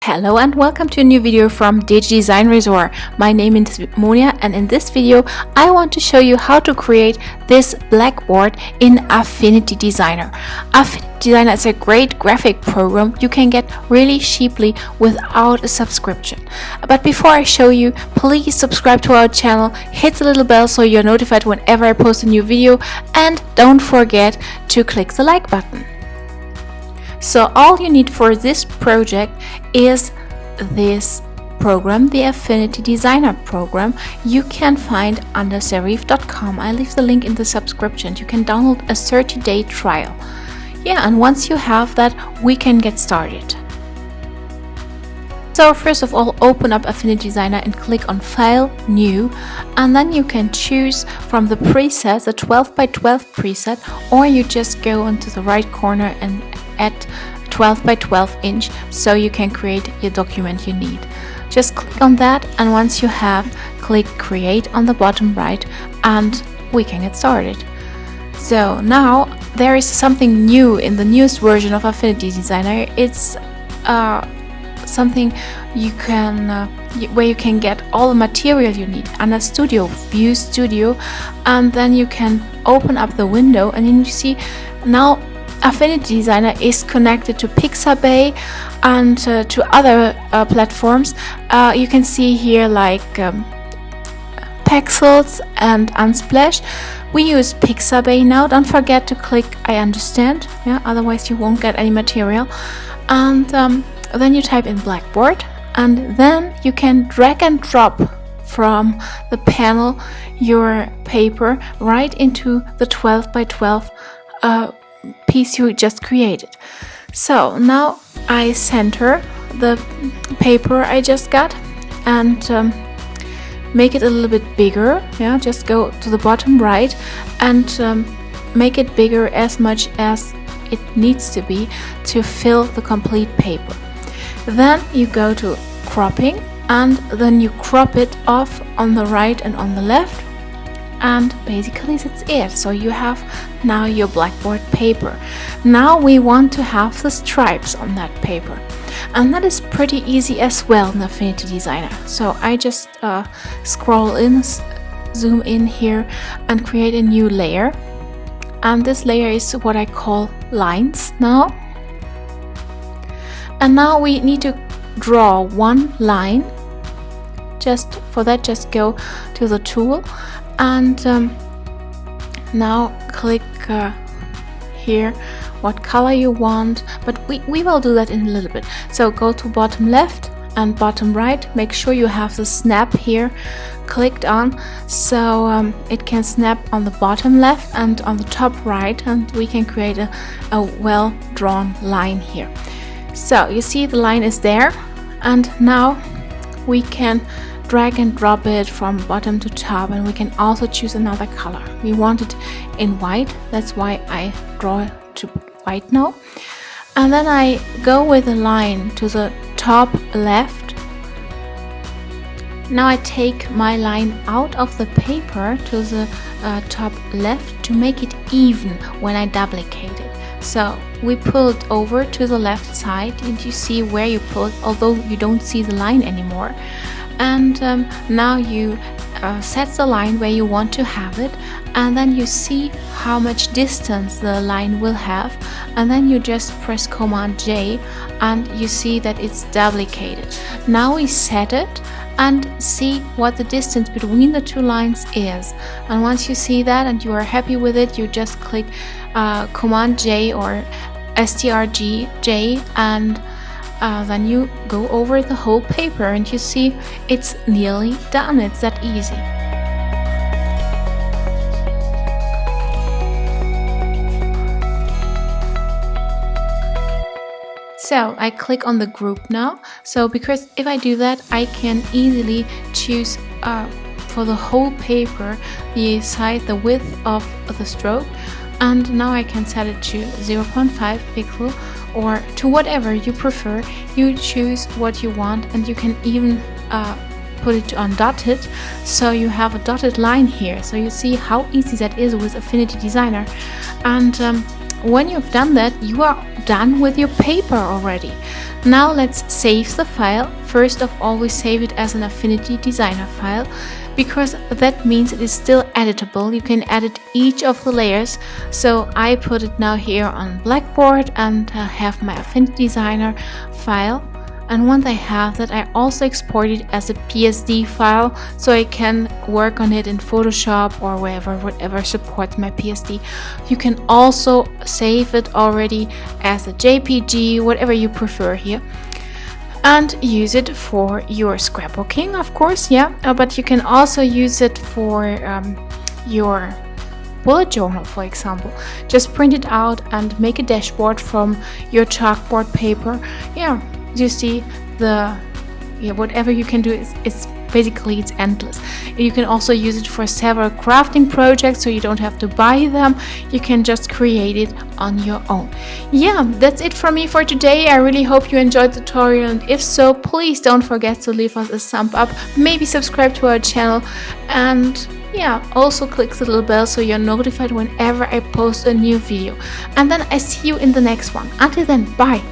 Hello and welcome to a new video from Digidesignresort. My name is Monia, and in this video I want to show you how to create this blackboard in Affinity Designer. Affinity Designer is a great graphic program you can get really cheaply without a subscription. But before I show you, please subscribe to our channel, hit the little bell so you're notified whenever I post a new video, and don't forget to click the like button. So all you need for this project is this program, the Affinity Designer program. You can find under serif.com. I leave the link in the subscription. You can download a 30-day trial. Yeah, and once you have that, we can get started. So first of all, open up Affinity Designer and click on File, New, and then you can choose from the presets, the 12 by 12 preset, or you just go onto the right corner and add 12 by 12 inch so you can create your document you need. Just click on that, and once you have, click Create on the bottom right, and we can get started. So now there is something new in the newest version of Affinity Designer. It's something you can where you can get all the material you need under Studio, View Studio, and then you can open up the window, and then you see now Affinity Designer is connected to Pixabay and to other platforms. You can see here like Pexels and Unsplash. We use Pixabay now. Don't forget to click I understand, otherwise you won't get any material. And then you type in Blackboard, and then you can drag and drop from the panel your paper right into the 12 by 12 piece you just created. So now I center the paper I just got and make it a little bit bigger. Just go to the bottom right and make it bigger as much as it needs to be to fill the complete paper. Then you go to cropping, and then you crop it off on the right and on the left, and basically that's it. So you have now your blackboard paper. Now we want to have the stripes on that paper, and that is pretty easy as well in Affinity Designer. So I just scroll in, zoom in here, and create a new layer, and this layer is what I call lines now. And now we need to draw one line. Just for that, just go to the tool, and now click here what color you want, but we will do that in a little bit. So go to bottom left and bottom right, make sure you have the snap here clicked on, so it can snap on the bottom left and on the top right, and we can create a well drawn line here. So you see the line is there, and now we can drag and drop it from bottom to top, and we can also choose another color. We want it in white, that's why I draw to white now. And then I go with a line to the top left. Now I take my line out of the paper to the top left to make it even when I duplicate it. So we pull it over to the left side, and you see where you pull it, although you don't see the line anymore. And now you set the line where you want to have it, and then you see how much distance the line will have, and then you just press Command J, and you see that it's duplicated. Now we set it and see what the distance between the two lines is, and once you see that and you are happy with it, you just click Command J or STRG J, and then you go over the whole paper, and you see it's nearly done. It's that easy. So I click on the group now. So because if I do that, I can easily choose for the whole paper the size, the width of the stroke, and now I can set it to 0.5 pixel or to whatever you prefer. You choose what you want, and you can even put it on dotted, so you have a dotted line here. So you see how easy that is with Affinity Designer. And when you've done that, you are done with your paper already. Now let's save the file. First of all, we save it as an Affinity Designer file, because that means it is still editable. You can edit each of the layers. So I put it now here on Blackboard and have my Affinity Designer file. And once I have that, I also export it as a PSD file, so I can work on it in Photoshop or whatever supports my PSD. You can also save it already as a JPG, whatever you prefer here, and use it for your scrapbooking, of course, but you can also use it for your bullet journal, for example. Just print it out and make a dashboard from your chalkboard paper. You see, whatever you can do is basically it's endless. You can also use it for several crafting projects, so you don't have to buy them. You can just create it on your own. That's it from me for today. I really hope you enjoyed the tutorial, and if so, please don't forget to leave us a thumb up, maybe subscribe to our channel, and also click the little bell so you're notified whenever I post a new video. And then I see you in the next one. Until then, bye.